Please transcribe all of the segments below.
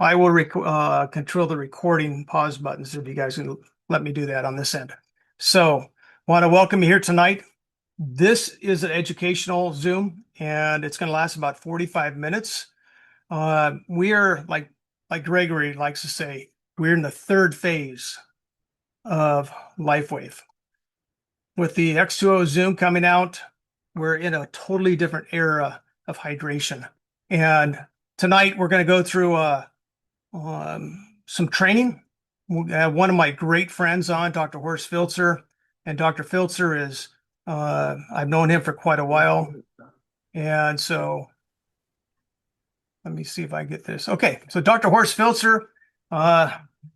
I will control the recording pause buttons if you guys can let me do that on this end. So, want to welcome you here tonight. This is an educational Zoom, and it's going to last about 45 minutes. We are like Gregory likes to say, we're in the third phase of LifeWave. With the X2O Zoom coming out, we're in a totally different era of hydration. And tonight we're going to go through some training. We have one of my great friends on, Dr. Horst Filtzer. And Dr. Filtzer is, I've known him for quite a while. And so let me see if I get this. Okay, so Dr. Horst Filtzer,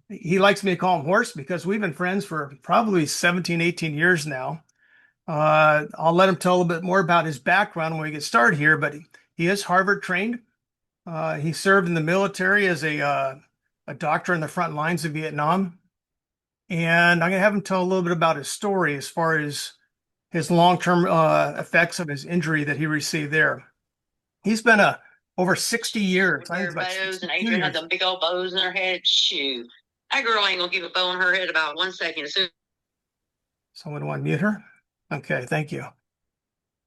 he likes me to call him Horst because we've been friends for probably 17, 18 years now. I'll let him tell a little bit more about his background when we get started here, but he is Harvard trained. He served in the military as a doctor in the front lines of Vietnam. And I'm going to have him tell a little bit about his story as far as his long-term effects of his injury that he received there. He's been over 60 years. I think it's about bows, and 62 Adrian had years. them big old bows in her head. Shoot, that girl ain't gonna give a bow in her head about 1 second. Someone want to mute her? Okay, thank you.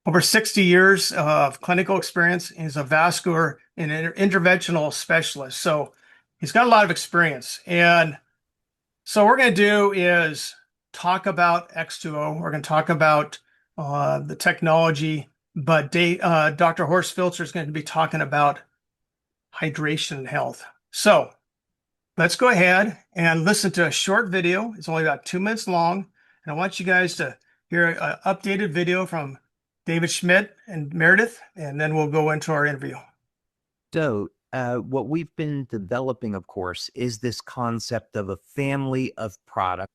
Over 60 years of clinical experience. He's a vascular and interventional specialist. So he's got a lot of experience. And so what we're going to do is talk about X2O. We're going to talk about the technology, but Dr. Horst Filtzer is going to be talking about hydration and health. So let's go ahead and listen to a short video. It's only about 2 minutes long. And I want you guys to hear an updated video from David Schmidt and Meredith, and then we'll go into our interview. So what we've been developing, of course, is this concept of a family of products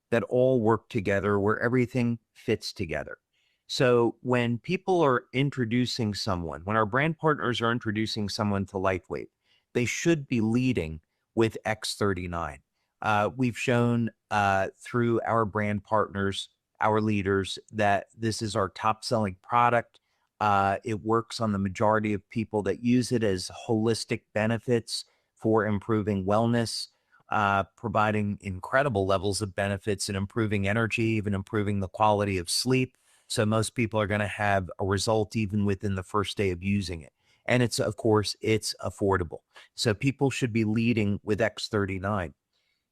that all work together, where everything fits together. So when people are introducing someone, when our brand partners are introducing someone to LifeWave, they should be leading with X39. We've shown through our brand partners, our leaders, that this is our top selling product. It works on the majority of people that use it as holistic benefits for improving wellness, providing incredible levels of benefits and improving energy, even improving the quality of sleep. So most people are going to have a result even within the first day of using it. And it's, of course, it's affordable. So people should be leading with X39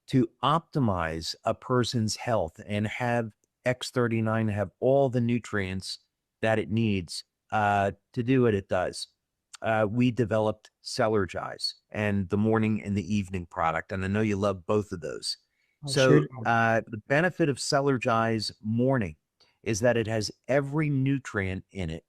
to optimize a person's health and have X39 have all the nutrients that it needs to do what it does. We developed Cellergize and the morning and the evening product. And I know you love both of those. The benefit of Cellergize morning is that it has every nutrient in it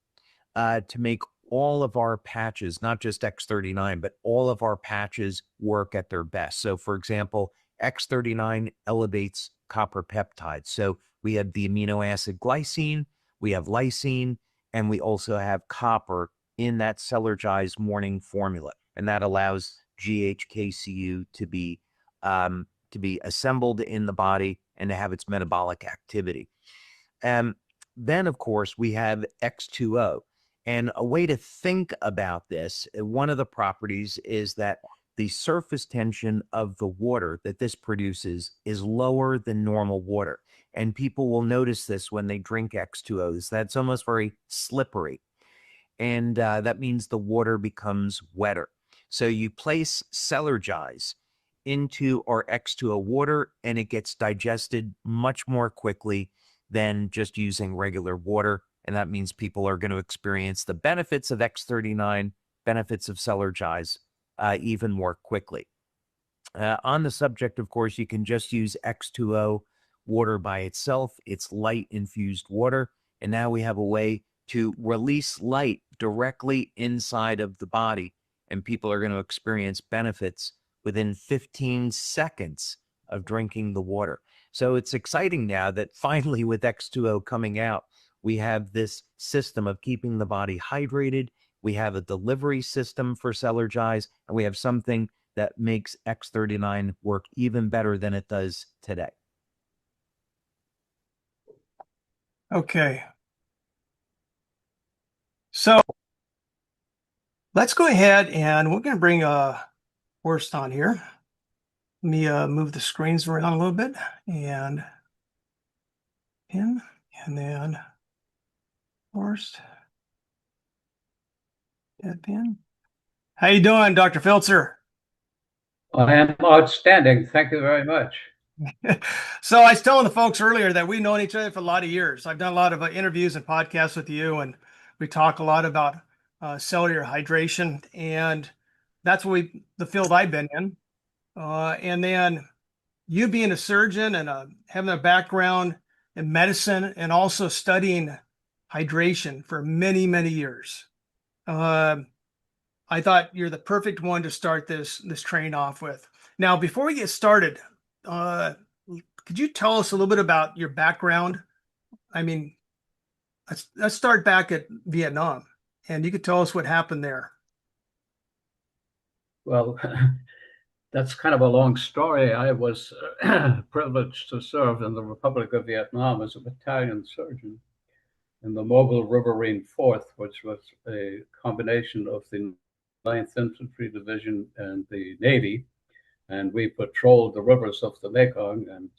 to make all of our patches, not just X39, but all of our patches work at their best. So for example, X39 elevates copper peptides. So we have the amino acid glycine, we have lysine, and we also have copper in that Cellergize morning formula. And that allows GHKCU to be assembled in the body and to have its metabolic activity. Then, of course, we have X2O. And a way to think about this, one of the properties is that the surface tension of the water that this produces is lower than normal water. And people will notice this when they drink X2Os, that's almost very slippery. And that means the water becomes wetter. So you place Cellergize into our X2O water and it gets digested much more quickly than just using regular water. And that means people are going to experience the benefits of X39, benefits of Cellergize even more quickly. On the subject, of course, you can just use X2O water by itself. It's light infused water. And now we have a way to release light directly inside of the body. And people are going to experience benefits within 15 seconds of drinking the water. So it's exciting now that finally with X2O coming out, we have this system of keeping the body hydrated. We have a delivery system for Cellergize, and we have something that makes X39 work even better than it does today. Okay. So let's go ahead and we're going to bring Horst on here. Let me move the screens around a little bit and him, and then Horst. That pin. How you doing, Dr. Filtzer? I am outstanding. Thank you very much. So I was telling the folks earlier that we've known each other for a lot of years. I've done a lot of interviews and podcasts with you, and we talk a lot about cellular hydration, and that's the field I've been in. And then you being a surgeon and having a background in medicine and also studying hydration for many, many years. I thought you're the perfect one to start this train off with. Now, before we get started, could you tell us a little bit about your background? I mean, let's start back at Vietnam, and you could tell us what happened there. Well, that's kind of a long story. I was privileged to serve in the Republic of Vietnam as a battalion surgeon in the Mobile Riverine 4th, which was a combination of the 9th Infantry Division and the Navy. And we patrolled the rivers of the Mekong and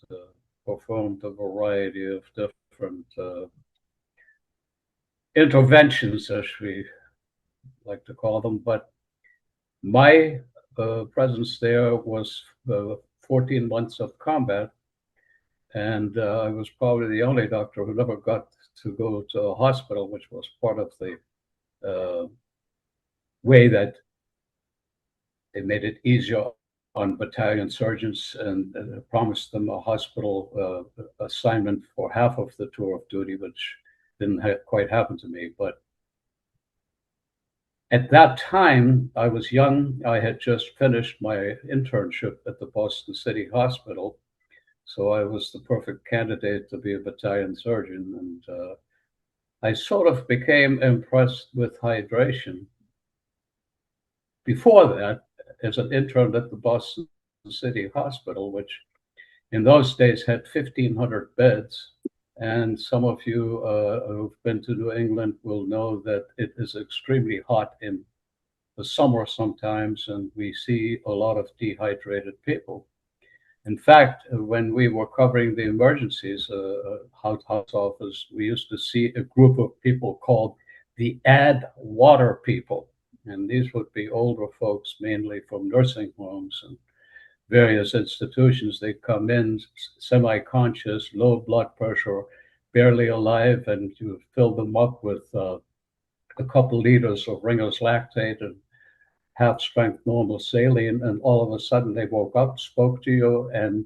performed a variety of different interventions, as we like to call them. But my presence there was 14 months of combat, and I was probably the only doctor who never got to go to a hospital, which was part of the way that they made it easier on battalion surgeons and promised them a hospital assignment for half of the tour of duty, which didn't quite happen to me. But at that time, I was young. I had just finished my internship at the Boston City Hospital, so I was the perfect candidate to be a battalion surgeon. And I sort of became impressed with hydration. Before that, as an intern at the Boston City Hospital, which in those days had 1,500 beds. And some of you who've been to New England will know that it is extremely hot in the summer sometimes, and we see a lot of dehydrated people. In fact, when we were covering the emergencies, house office, we used to see a group of people called the add water people. And these would be older folks, mainly from nursing homes and various institutions. They come in semi-conscious, low blood pressure, barely alive, and you fill them up with a couple liters of Ringer's lactate and half-strength normal saline, and all of a sudden they woke up, spoke to you, and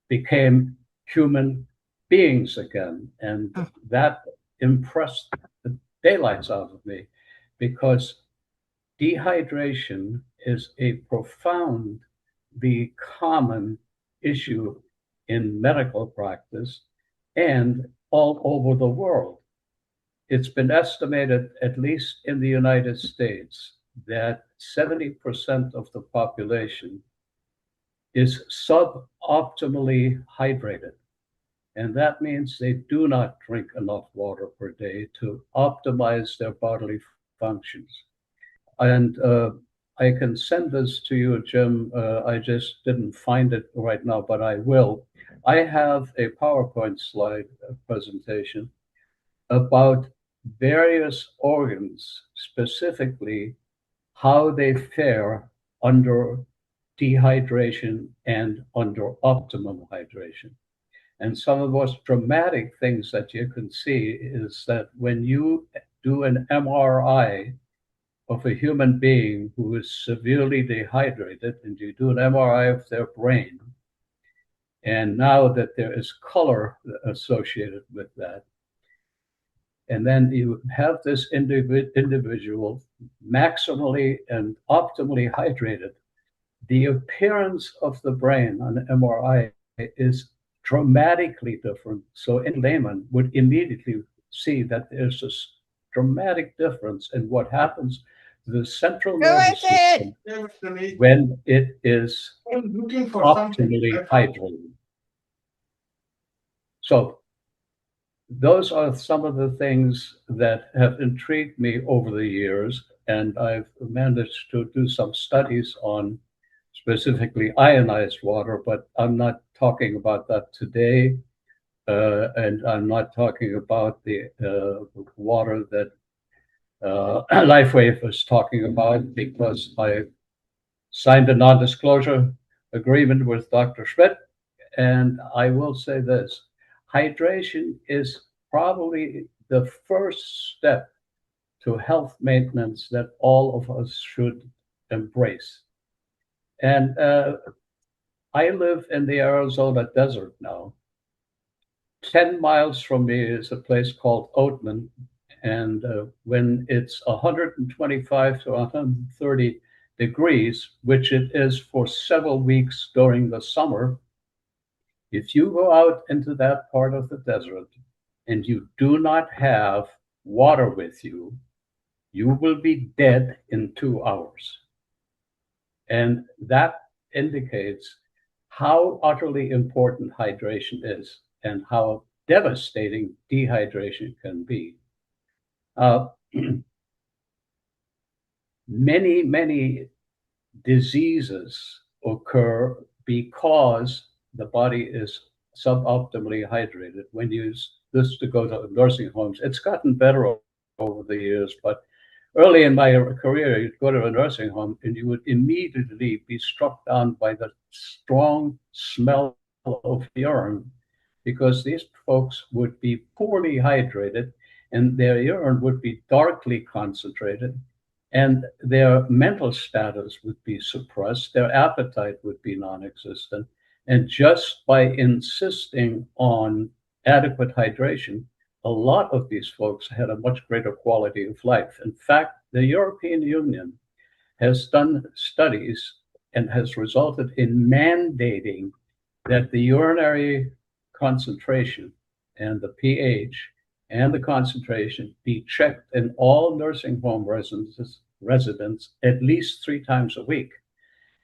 became human beings again. And that impressed the daylights out of me, because dehydration is a profoundly common issue in medical practice and all over the world. It's been estimated, at least in the United States, that 70% of the population is suboptimally hydrated. And that means they do not drink enough water per day to optimize their bodily functions. And I can send this to you, Jim. I just didn't find it right now, but I will. I have a PowerPoint slide presentation about various organs, specifically how they fare under dehydration and under optimum hydration. And some of the most dramatic things that you can see is that when you do an MRI of a human being who is severely dehydrated, and you do an MRI of their brain, and now that there is color associated with that, and then you have this individual maximally and optimally hydrated, the appearance of the brain on MRI is dramatically different. So in layman would immediately see that there's this dramatic difference in what happens to the central nervous system when it is optimally hydrated. So those are some of the things that have intrigued me over the years. and I've managed to do some studies on specifically ionized water, but I'm not talking about that today. And I'm not talking about the water that LifeWave was talking about, because I signed a non-disclosure agreement with Dr. Schmidt. And I will say this, hydration is probably the first step to health maintenance that all of us should embrace. And I live in the Arizona desert now. 10 miles from me is a place called Oatman. And when it's 125 to 130 degrees, which it is for several weeks during the summer, if you go out into that part of the desert and you do not have water with you, you will be dead in 2 hours. And that indicates how utterly important hydration is and how devastating dehydration can be. Many diseases occur because the body is suboptimally hydrated. When you used to go to nursing homes, it's gotten better over the years, but early in my career, you'd go to a nursing home and you would immediately be struck down by the strong smell of urine, because these folks would be poorly hydrated and their urine would be darkly concentrated and their mental status would be suppressed, their appetite would be non-existent. And just by insisting on adequate hydration, a lot of these folks had a much greater quality of life. In fact, the European Union has done studies and has resulted in mandating that the urinary concentration and the pH and the concentration be checked in all nursing home residents at least 3 times a week,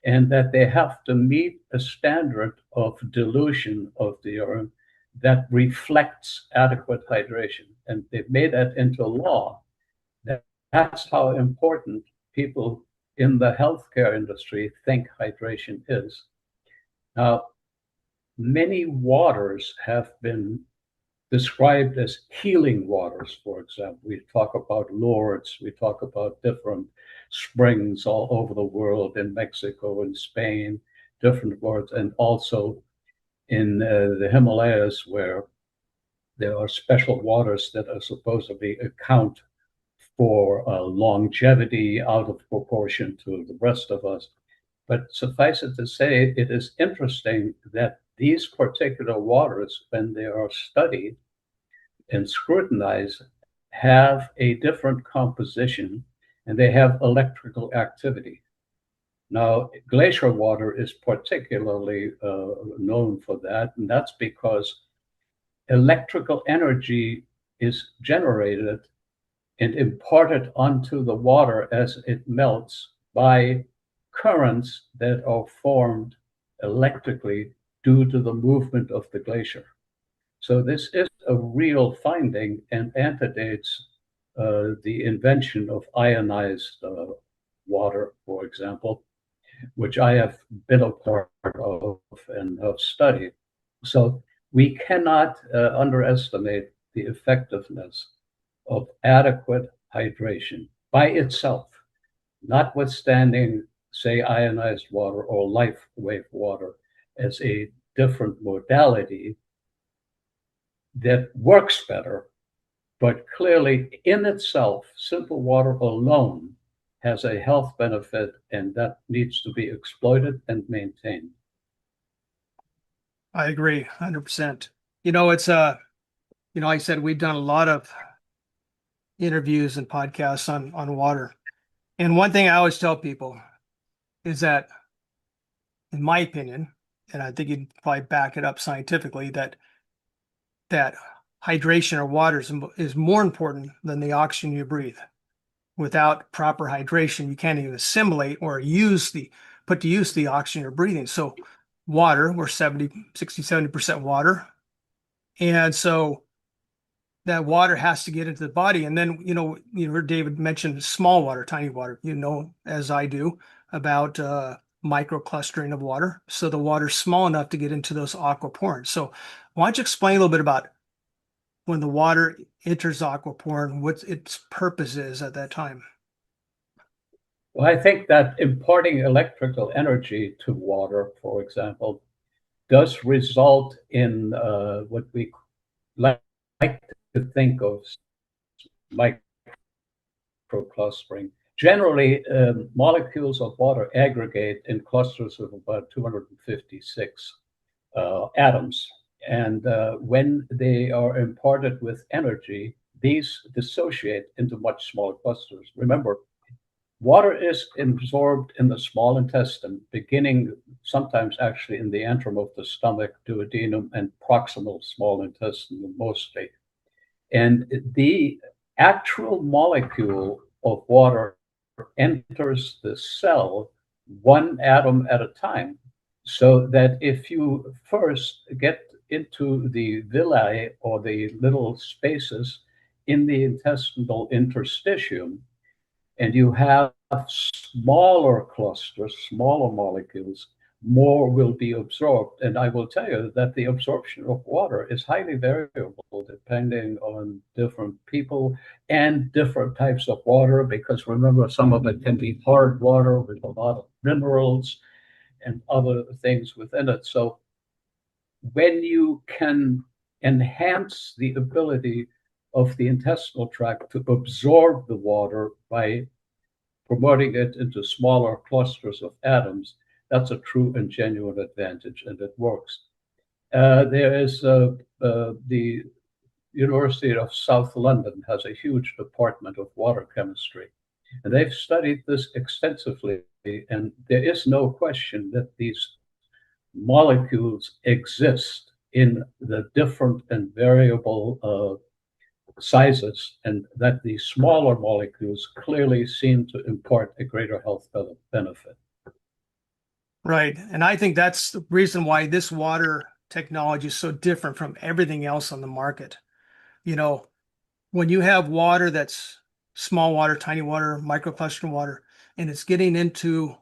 and that they have to meet a standard of dilution of the urine that reflects adequate hydration. And they've made that into law. That's how important people in the healthcare industry think hydration is. Now, many waters have been described as healing waters, for example. We talk about Lourdes, we talk about different springs all over the world, in Mexico and Spain, different waters, and also in the Himalayas, where there are special waters that are supposedly account for longevity out of proportion to the rest of us. But suffice it to say, it is interesting that these particular waters, when they are studied and scrutinized, have a different composition and they have electrical activity. Now, glacier water is particularly known for that, and that's because electrical energy is generated and imparted onto the water as it melts by currents that are formed electrically due to the movement of the glacier. So this is a real finding and antedates the invention of ionized water, for example, which I have been a part of and have studied. So we cannot underestimate the effectiveness of adequate hydration by itself, notwithstanding, say, ionized water or LifeWave water as a different modality that works better, but clearly in itself, simple water alone has a health benefit, and that needs to be exploited and maintained. I agree 100%. It's like I said, we've done a lot of interviews and podcasts on water. And one thing I always tell people is that, in my opinion, and I think you'd probably back it up scientifically, that hydration or water is more important than the oxygen you breathe. Without proper hydration, you can't even assimilate or put to use the oxygen you're breathing. So water, we're 70% water. And so that water has to get into the body. And then, you heard David mention small water, tiny water, as I do, about microclustering of water. So the water's small enough to get into those aquaporins. So why don't you explain a little bit about when the water enters aquaporin, what its purpose is at that time? Well, I think that imparting electrical energy to water, for example, does result in what we like to think of microclustering. Generally, molecules of water aggregate in clusters of about 256 atoms. And when they are imparted with energy, these dissociate into much smaller clusters. Remember, water is absorbed in the small intestine, beginning sometimes actually in the antrum of the stomach, duodenum, and proximal small intestine mostly. And the actual molecule of water enters the cell one atom at a time. So that if you first get into the villi or the little spaces in the intestinal interstitium, and you have smaller clusters, smaller molecules, more will be absorbed. And I will tell you that the absorption of water is highly variable depending on different people and different types of water, because remember, some of it can be hard water with a lot of minerals and other things within it. So when you can enhance the ability of the intestinal tract to absorb the water by promoting it into smaller clusters of atoms, that's a true and genuine advantage, and it works. There is the University of South London has a huge department of water chemistry, and they've studied this extensively, and there is no question that these molecules exist in the different and variable sizes, and that the smaller molecules clearly seem to impart a greater health benefit. Right. And I think that's the reason why this water technology is so different from everything else on the market. When you have water that's small water, tiny water, microcluster water, and it's getting into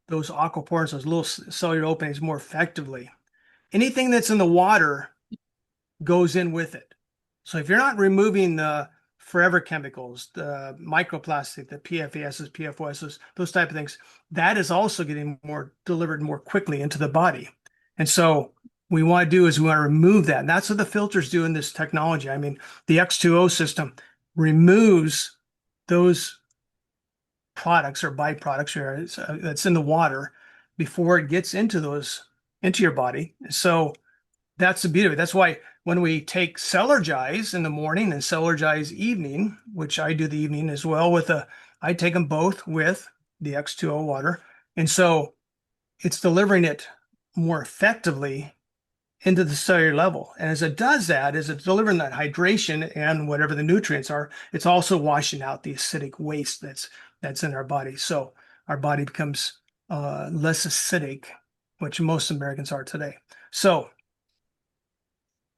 those aquaporins, those little cellular openings more effectively, anything that's in the water goes in with it. So if you're not removing the forever chemicals, the microplastic, the PFASs, PFOSs, those type of things, that is also getting more delivered more quickly into the body. And so we want to do is we want to remove that. And that's what the filters do in this technology. I mean, the X2O system removes those products or byproducts that's in the water before it gets into your body. So that's the beauty of it. That's why when we take Celergize in the morning and Celergize evening, which I do the evening as well I take them both with the X2O water. And so it's delivering it more effectively into the cellular level. And as it does that, as it's delivering that hydration and whatever the nutrients are, it's also washing out the acidic waste that's in our body. So our body becomes less acidic, which most Americans are today. So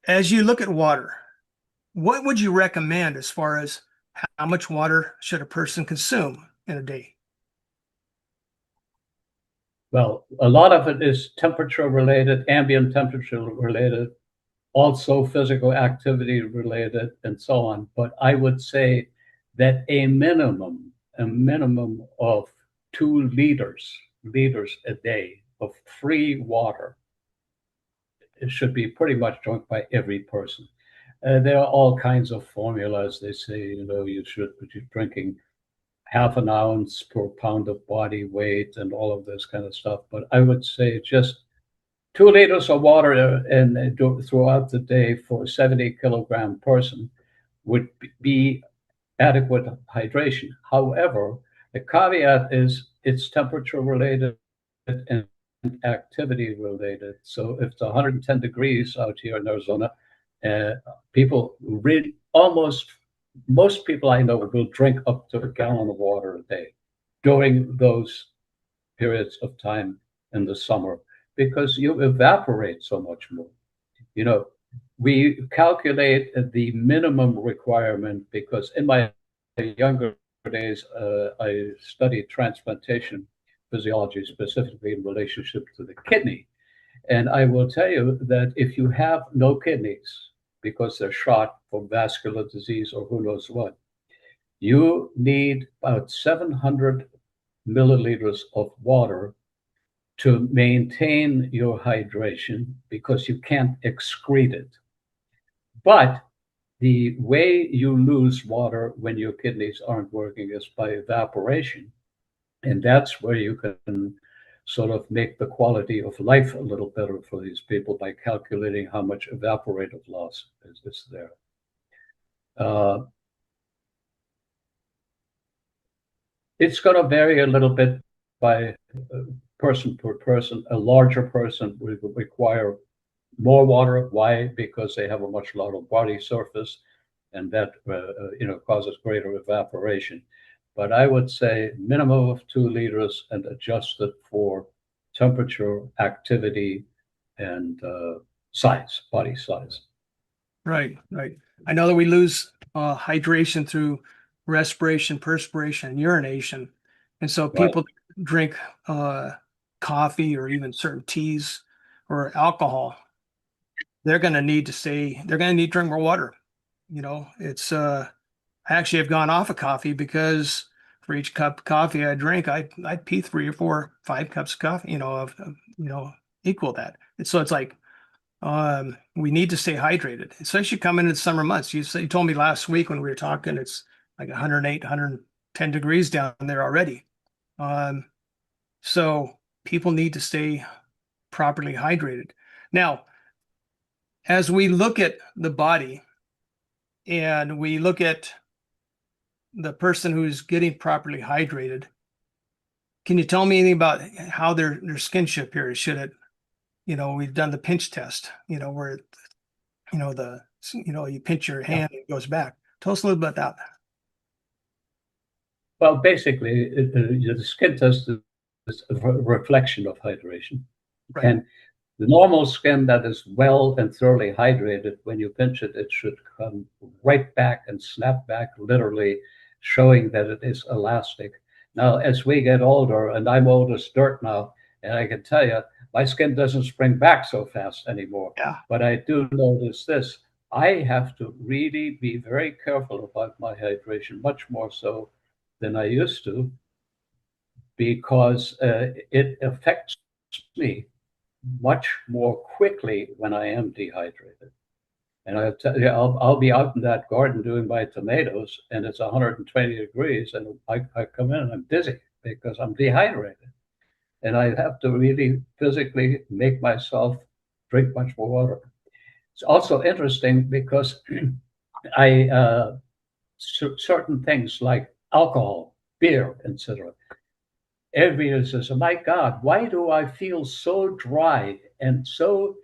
as you look at water, what would you recommend as far as how much water should a person consume in a day? Well, a lot of it is temperature related, ambient temperature related, also physical activity related, and so on. But I would say that a minimum of 2 liters a day of free water, it should be pretty much drunk by every person. There are all kinds of formulas. They say, you should be drinking half an ounce per pound of body weight and all of this kind of stuff. But I would say just 2 liters of water throughout the day for a 70-kilogram person would be adequate hydration. However, the caveat is it's temperature related and activity related. So if it's 110 degrees out here in Arizona, people really most people I know will drink up to a gallon of water a day during those periods of time in the summer, because you evaporate so much more. we calculate the minimum requirement because in my younger days, I studied transplantation physiology, specifically in relationship to the kidney. And I will tell you that if you have no kidneys because they're shot from vascular disease or who knows what, you need about 700 milliliters of water to maintain your hydration because you can't excrete it. But the way you lose water when your kidneys aren't working is by evaporation. And that's where you can sort of make the quality of life a little better for these people by calculating how much evaporative loss is there. It's going to vary a little bit by person per person. A larger person would require more water. Why? Because they have a much larger body surface, and that causes greater evaporation. But I would say minimum of 2 liters and adjusted for temperature, activity, and size, body size. Right, right. I know that we lose hydration through respiration, perspiration, and urination. And so people drink coffee or even certain teas or alcohol, they're going to need to drink more water. You know, it's I actually have gone off of coffee because for each cup of coffee I drink, I pee 3 or 4, 5 cups of coffee, equal that. And so it's like we need to stay hydrated, especially coming into summer months. You told me last week when we were talking, it's like 108, 110 degrees down there already. So people need to stay properly hydrated. Now, as we look at the body and we look at the person who's getting properly hydrated, can you tell me anything about how their skinship here? Should it, we've done the pinch test, where, you pinch your hand and it goes back. Tell us a little bit about that. Well, basically, the skin test is a reflection of hydration. Right. And the normal skin that is well and thoroughly hydrated, when you pinch it, it should come right back and snap back, literally showing that it is elastic. Now, as we get older, and I'm old as dirt now, and I can tell you, my skin doesn't spring back so fast anymore. Yeah. But I do notice this. I have to really be very careful about my hydration, much more so than I used to, because it affects me much more quickly when I am dehydrated. And I tell you, I'll be out in that garden doing my tomatoes, and it's 120 degrees, and I come in and I'm dizzy because I'm dehydrated. And I have to really physically make myself drink much more water. It's also interesting because certain things like alcohol, beer, etc. Everybody says, "Oh my God, why do I feel so dry and so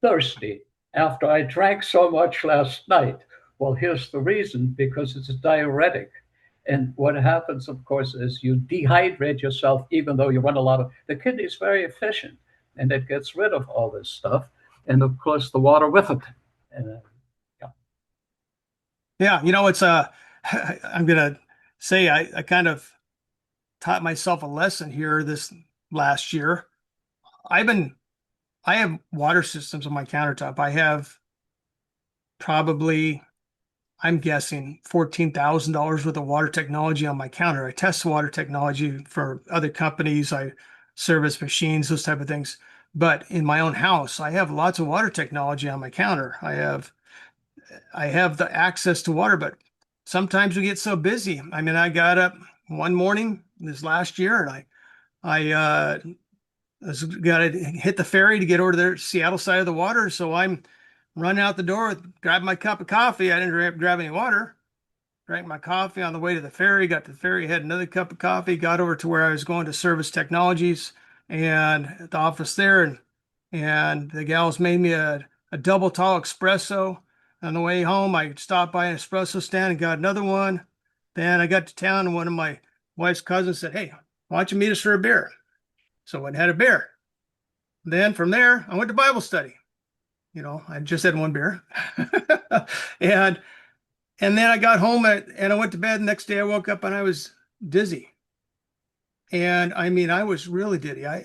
thirsty after I drank so much last night?" Well, here's the reason: because it's a diuretic. And what happens, of course, is you dehydrate yourself, even though you run a lot of. The kidney is very efficient, and it gets rid of all this stuff, and of course, the water with it. And, Yeah, it's I'm gonna say I kind of taught myself a lesson here this last year. I have water systems on my countertop. I have probably, I'm guessing, $14,000 worth of water technology on my counter. I test water technology for other companies. I service machines, those type of things. But in my own house, I have lots of water technology on my counter. I have the access to water, but sometimes we get so busy. I mean, I got up one morning this last year and I got to hit the ferry to get over to the Seattle side of the water. So I'm running out the door, grab my cup of coffee. I didn't grab any water. Drank my coffee on the way to the ferry, got to the ferry, had another cup of coffee, got over to where I was going to Service Technologies and at the office there. And the gals made me a double tall espresso. On the way home, I stopped by an espresso stand and got another one. Then I got to town and one of my wife's cousins said, "Hey, why don't you meet us for a beer?" So I went and had a beer. Then from there, I went to Bible study. You know, I just had one beer. and and then I got home and I went to bed. The next day I woke up and I was dizzy. And I mean, I was really dizzy. I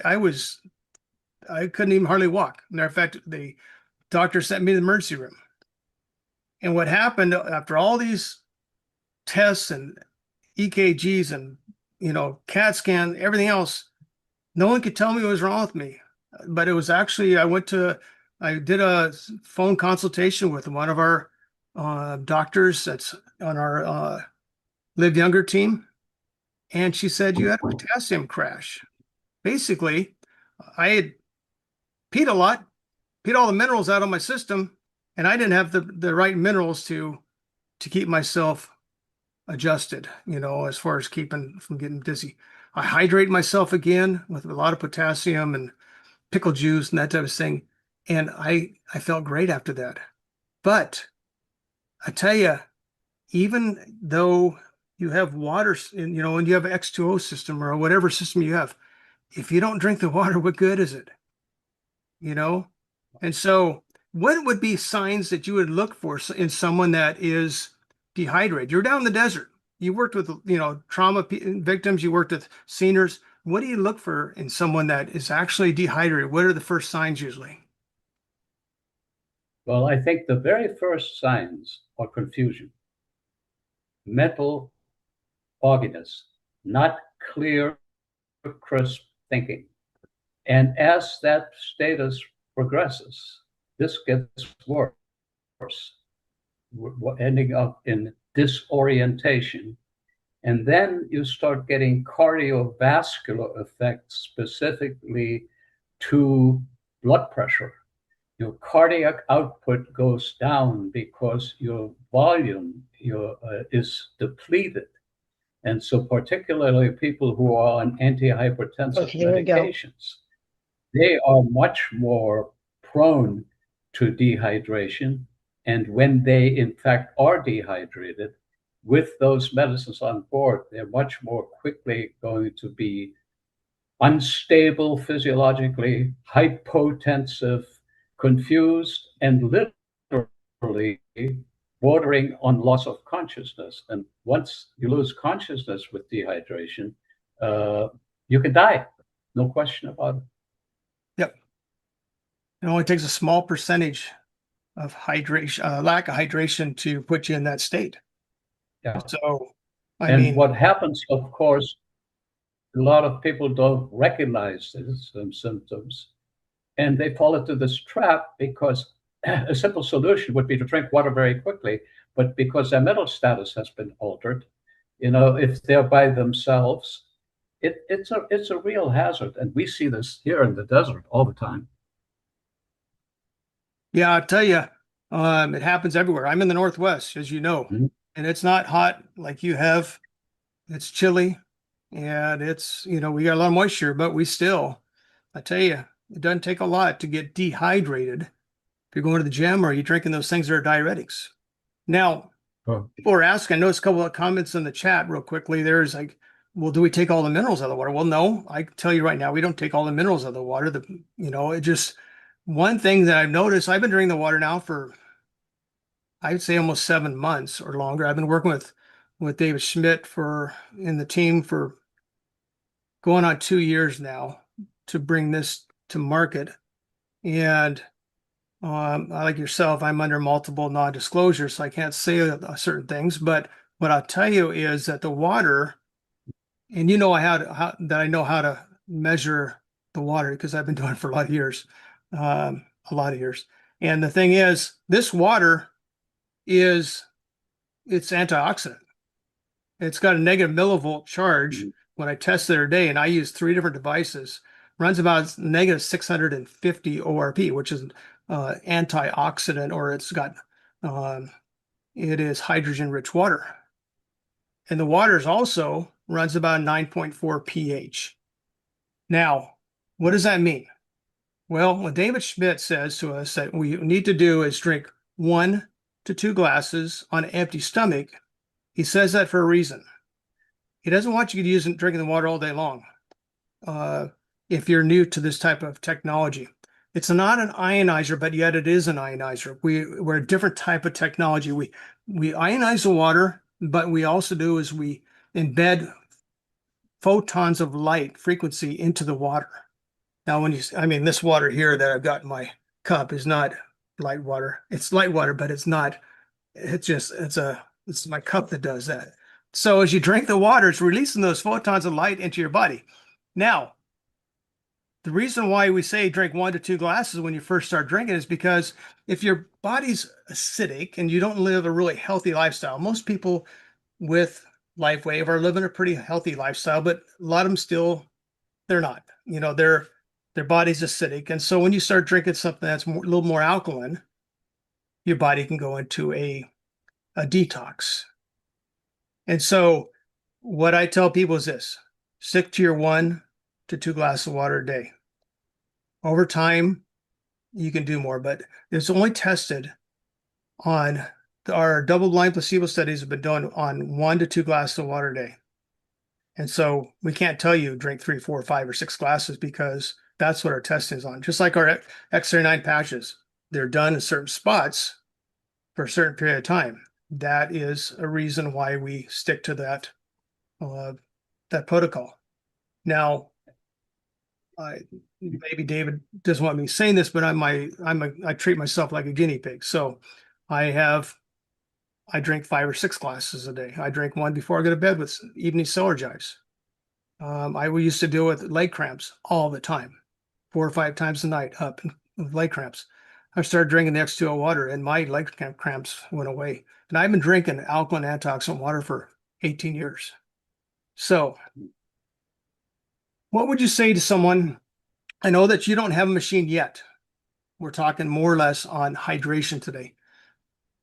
couldn't even hardly walk. Matter of fact, the doctor sent me to the emergency room. And what happened after all these tests and EKGs and, you know, CAT scan, everything else, no one could tell me what was wrong with me. But it was actually, I did a phone consultation with one of our doctors that's on our Live Younger team. And she said, you had a potassium crash. Basically, I had peed a lot, peed all the minerals out of my system, and I didn't have the right minerals to keep myself adjusted, you know, as far as keeping from getting dizzy. I hydrate myself again with a lot of potassium and pickle juice and that type of thing. And I felt great after that. But I tell you, even though you have water, and you know, and you have an X2O system or whatever system you have, if you don't drink the water, what good is it? You know? And so, what would be signs that you would look for in someone that is dehydrated? You're down in the desert. You worked with, you know, trauma victims. You worked with seniors. What do you look for in someone that is actually dehydrated? What are the first signs usually? Well, I think the very first signs are confusion, mental fogginess, not clear, crisp thinking. And as that status progresses, this gets worse. We're ending up in disorientation. And then you start getting cardiovascular effects specifically to blood pressure. Your cardiac output goes down because your volume is depleted. And so particularly people who are on antihypertensive medications, they are much more prone to dehydration. And when they, in fact, are dehydrated, with those medicines on board, they're much more quickly going to be unstable physiologically, hypotensive, confused, and literally bordering on loss of consciousness. And once you lose consciousness with dehydration, you can die. No question about it. Yep. It only takes a small percentage of hydration, lack of hydration to put you in that state. Yeah. So, I And mean, what happens, of course, a lot of people don't recognize some symptoms and they fall into this trap because a simple solution would be to drink water very quickly. But because their mental status has been altered, you know, if they're by themselves, it's a real hazard. And we see this here in the desert all the time. yeah, I'll tell you, it happens everywhere. I'm in the Northwest, as you know, and it's not hot like you have. It's chilly and it's, you know, we got a lot of moisture, but we still, I tell you, it doesn't take a lot to get dehydrated. If you're going to the gym or you're drinking those things that are diuretics. Now, people are asking, I noticed a couple of comments in the chat real quickly. There's like, well, do we take all the minerals out of the water? Well, no, I can tell you right now, we don't take all the minerals out of the water. You know, it just, one thing that I've noticed, I've been drinking the water now for, I'd say almost 7 months or longer. I've been working with David Schmidt in the team for going on 2 years now to bring this to market. And like yourself, I'm under multiple non-disclosure, so I can't say certain things. But what I'll tell you is that the water, and you know, that I know how to measure the water because I've been doing it for a lot of years, a lot of years. And the thing is, this water it's antioxidant. It's got a negative millivolt charge. When I tested the other day, and I used 3 different devices, runs about negative 650 ORP, which is antioxidant, or it is hydrogen rich water. And the water is also runs about 9.4 pH. Now, what does that mean? Well, what David Schmidt says to us that we need to do is drink 1 to 2 glasses on an empty stomach. He says that for a reason. He doesn't want you to drinking the water all day long. If you're new to this type of technology, It's not an ionizer, but yet it is an ionizer. We're a different type of technology. We ionize the water, but we also do is we embed photons of light frequency into the water. Now, I mean, this water here that I've got in my cup is not light water. It's light water, but it's not. It's my cup that does that. So as you drink the water, it's releasing those photons of light into your body. Now, the reason why we say drink 1 to 2 glasses when you first start drinking is because if your body's acidic and you don't live a really healthy lifestyle, most people with LifeWave are living a pretty healthy lifestyle, but a lot of them still, they're not. Their body's acidic. And so when you start drinking something that's a little more alkaline, your body can go into a detox. And so what I tell people is this: stick to your 1 to 2 glasses of water a day. Over time, you can do more, but it's only tested on our double-blind placebo studies have been done on 1 to 2 glasses of water a day. And so we can't tell you drink 3, 4, 5, or 6 glasses because that's what our testing is on. Just like our X39 patches, they're done in certain spots for a certain period of time. That is a reason why we stick to that protocol. Now, maybe David doesn't want me saying this, but I treat myself like a guinea pig. So I drink 5 or 6 glasses a day. I drink one before I go to bed with evening Celergize. I used to deal with leg cramps all the time, 4 or 5 times a night up with leg cramps. I started drinking the X2O water and my leg cramps went away. And I've been drinking alkaline antioxidant water for 18 years. So what would you say to someone? I know that you don't have a machine yet. We're talking more or less on hydration today.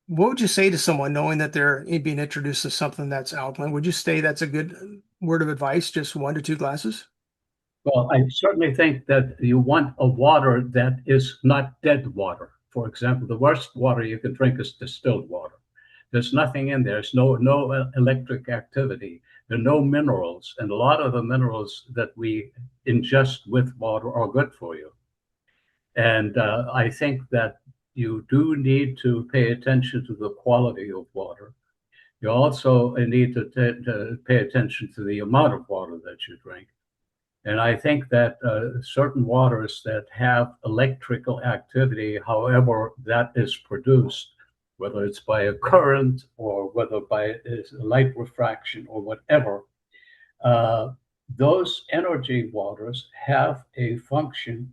What would you say to someone knowing that they're being introduced to something that's alkaline? Would you say that's a good word of advice, just 1 to 2 glasses? Well, I certainly think that you want a water that is not dead water. For example, the worst water you can drink is distilled water. There's nothing in there. There's no electric activity. There are no minerals, and a lot of the minerals that we ingest with water are good for you. And I think that you do need to pay attention to the quality of water. You also need to pay attention to the amount of water that you drink. And I think that certain waters that have electrical activity, however that is produced, whether it's by a current or whether by light refraction or whatever, those energy waters have a function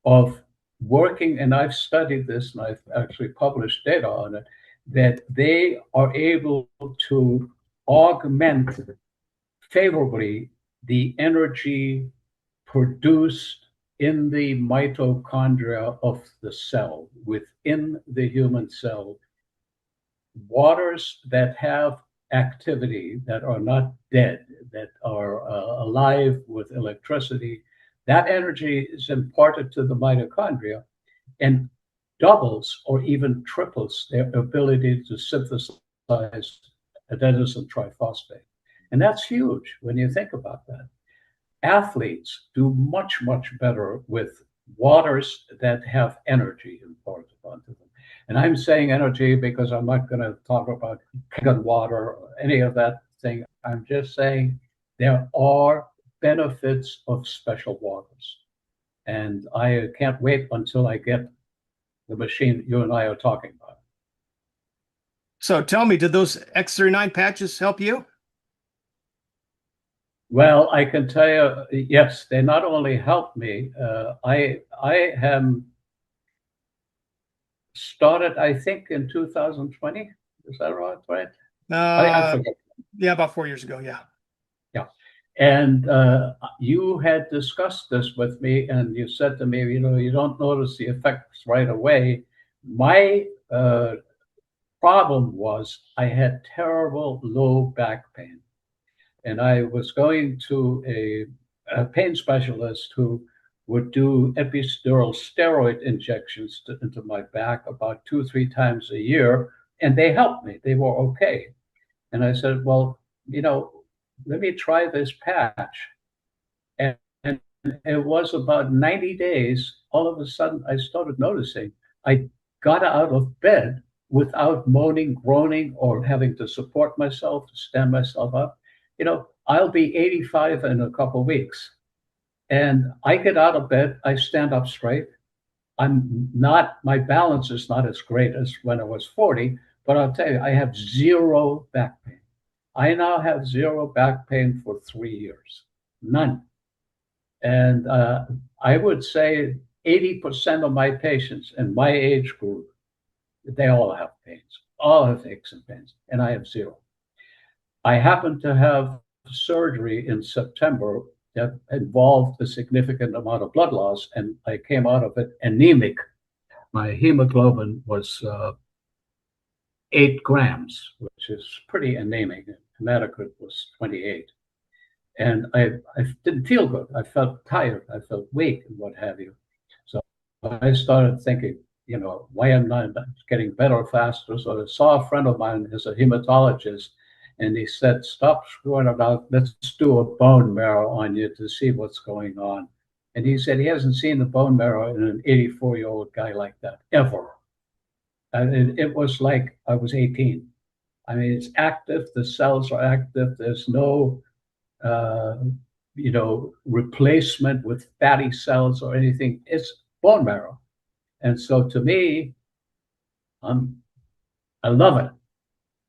of working, and I've studied this and I've actually published data on it, that they are able to augment favorably the energy produced in the mitochondria of the cell, within the human cell. Waters that have activity, that are not dead, that are alive with electricity, that energy is imparted to the mitochondria and doubles or even triples their ability to synthesize adenosine triphosphate. And that's huge when you think about that. Athletes do much, much better with waters that have energy imparted onto them. And I'm saying energy because I'm not going to talk about Kangen water or any of that thing. I'm just saying there are benefits of special waters. And I can't wait until I get the machine you and I are talking about. So tell me, did those X39 patches help you? Well, I can tell you, yes, they not only helped me. I have started, I think, in 2020. Is that right? I forget. Yeah, about 4 years ago. Yeah. Yeah. And you had discussed this with me, and you said to me, you don't notice the effects right away. My problem was I had terrible low back pain. And I was going to a pain specialist who would do epidural steroid injections into my back about 2 or 3 times a year, and they helped me. They were okay. And I said, well, let me try this patch. And it was about 90 days, all of a sudden I started noticing I got out of bed without moaning, groaning, or having to support myself, to stand myself up. I'll be 85 in a couple of weeks. And I get out of bed, I stand up straight. My balance is not as great as when I was 40, but I'll tell you, I have zero back pain. I now have zero back pain for 3 years, none. And I would say 80% of my patients in my age group, they all have pains, all have aches and pains, and I have zero. I happen to have surgery in September that involved a significant amount of blood loss, and I came out of it anemic. My hemoglobin was 8 grams, which is pretty anemic. Hematocrit was 28. And I didn't feel good. I felt tired. I felt weak and what have you. So I started thinking, why am I not getting better faster? So I saw a friend of mine who's a hematologist, and he said, stop screwing about. Let's do a bone marrow on you to see what's going on. And he said he hasn't seen the bone marrow in an 84-year-old guy like that ever. And it was like I was 18. I mean, it's active. The cells are active. There's no replacement with fatty cells or anything. It's bone marrow. And so to me, I love it.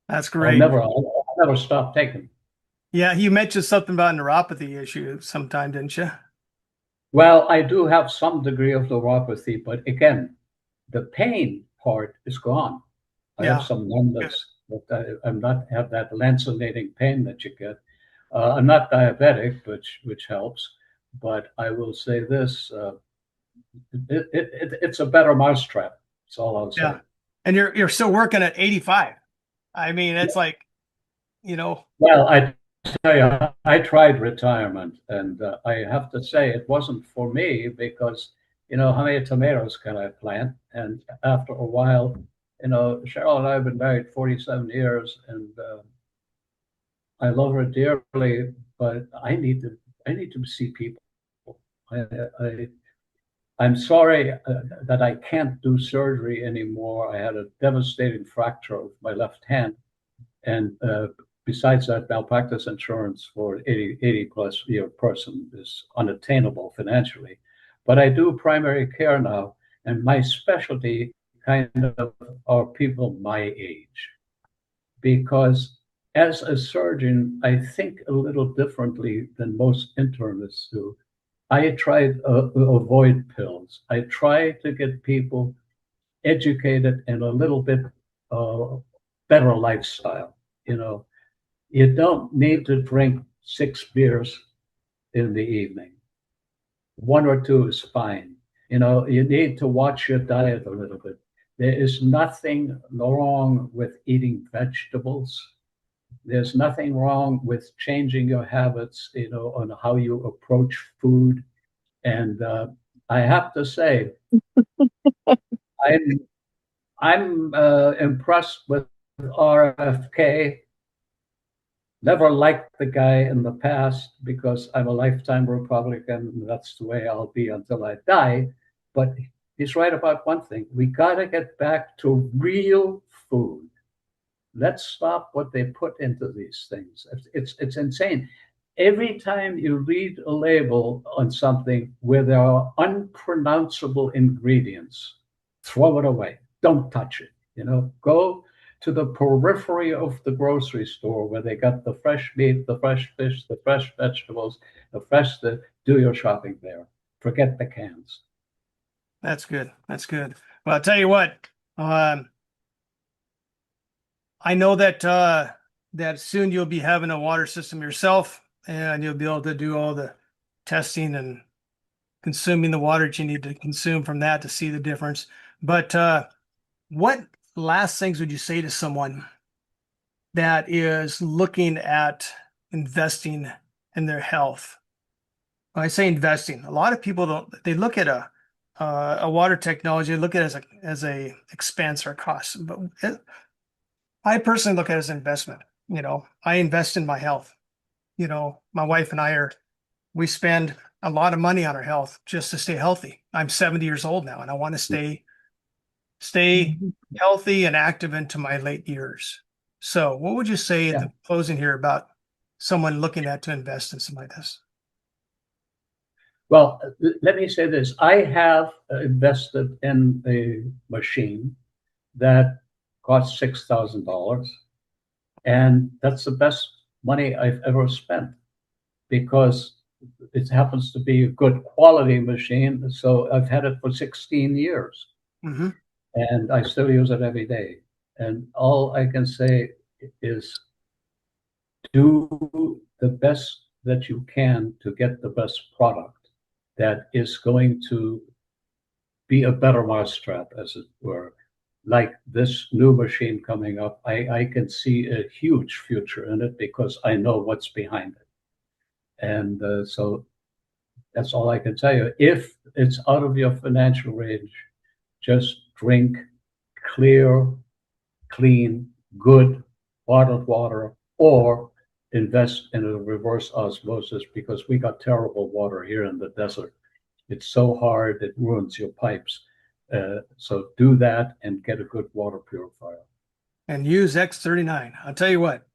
That's I'll great. never stop taking it. Yeah, you mentioned something about neuropathy issue sometime, didn't you? Well, I do have some degree of neuropathy, but again, the pain part is gone. I Yeah. have some numbness, but I'm not have that lancinating pain that you get. I'm not diabetic, which helps, but I will say this: it's a better mousetrap. That's all I'll say. Yeah. And you're still working at 85. I mean, it's like, Well, I tell you, I tried retirement, and I have to say it wasn't for me because how many tomatoes can I plant? And after a while, Cheryl and I have been married 47 years, and I love her dearly, but I need to see people. I'm sorry that I can't do surgery anymore. I had a devastating fracture of my left hand, and besides that, malpractice insurance for 80 plus year person is unattainable financially. But I do primary care now, and my specialty kind of are people my age, because as a surgeon, I think a little differently than most internists do. I try to avoid pills. I try to get people educated in a little bit better lifestyle. You don't need to drink 6 beers in the evening. 1 or 2 is fine. You need to watch your diet a little bit. There is nothing wrong with eating vegetables. There's nothing wrong with changing your habits, on how you approach food. And I have to say, I'm impressed with RFK. Never liked the guy in the past because I'm a lifetime Republican. And that's the way I'll be until I die. But he's right about one thing. We got to get back to real food. Let's stop what they put into these things. It's insane. Every time you read a label on something where there are unpronounceable ingredients, throw it away. Don't touch it. Go to the periphery of the grocery store where they got the fresh meat, the fresh fish, the fresh vegetables, do your shopping there. Forget the cans. That's good. That's good. Well, I'll tell you what, I know that soon you'll be having a water system yourself, and you'll be able to do all the testing and consuming the water that you need to consume from that to see the difference. But what last things would you say to someone that is looking at investing in their health? When I say investing, a lot of people they look at a water technology, they look at it as a expense or cost. But I personally look at it as an investment. I invest in my health. My wife and I we spend a lot of money on our health just to stay healthy. I'm 70 years old now and I want to stay healthy and active into my late years. So what would you say at the closing here about someone looking at to invest in something like this? Well, let me say this. I have invested in a machine that cost $6,000, and that's the best money I've ever spent because it happens to be a good quality machine. So I've had it for 16 years, and I still use it every day. And all I can say is do the best that you can to get the best product that is going to be a better mousetrap, as it were. Like this new machine coming up, I can see a huge future in it because I know what's behind it. And so that's all I can tell you. If it's out of your financial range, just drink clear, clean, good bottled water, or invest in a reverse osmosis because we got terrible water here in the desert. It's so hard, it ruins your pipes. So do that and get a good water purifier. And use X39. I'll tell you what,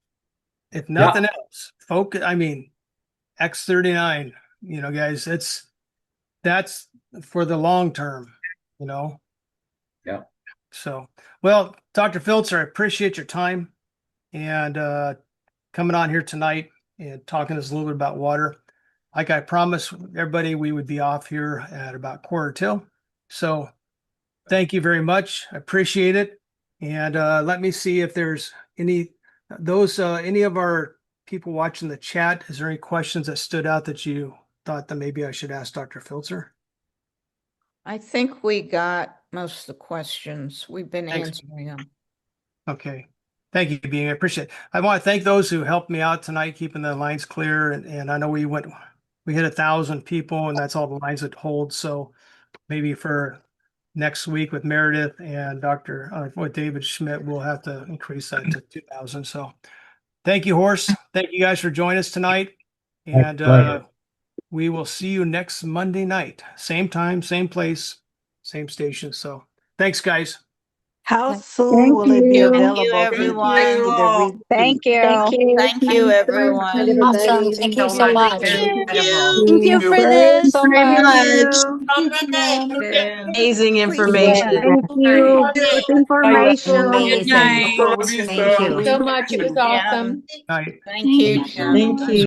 if nothing else, focus. I mean, X39, you know, guys, that's for the long term, you know? Yeah. So, well, Dr. Filtzer, I appreciate your time and coming on here tonight and talking to us a little bit about water. Like I promised everybody, we would be off here at about 1:45. So thank you very much. I appreciate it. And let me see if there's any of our people watching the chat. Is there any questions that stood out that you thought that maybe I should ask Dr. Filtzer? I think we got most of the questions. We've been Thanks. answering them. Okay. Thank you, Being. I appreciate it. I want to thank those who helped me out tonight, keeping the lines clear. And I know we hit 1,000 people, and that's all the lines that hold. So maybe for next week with Meredith and with David Schmidt, we'll have to increase that to 2,000. So thank you, Horst. Thank you guys for joining us tonight. And we will see you next Monday night. Same time, same place, same station. So thanks, guys. How soon will it be available for everyone. the repeat? Thank you. Thank you, everyone. Awesome. Thank you so much. Thank Thank you for Thank this so much. Amazing information. Thank you for the information. Amazing. Good night. Thank you. So much. It was awesome. Night. Thank you, Jim. Thank you.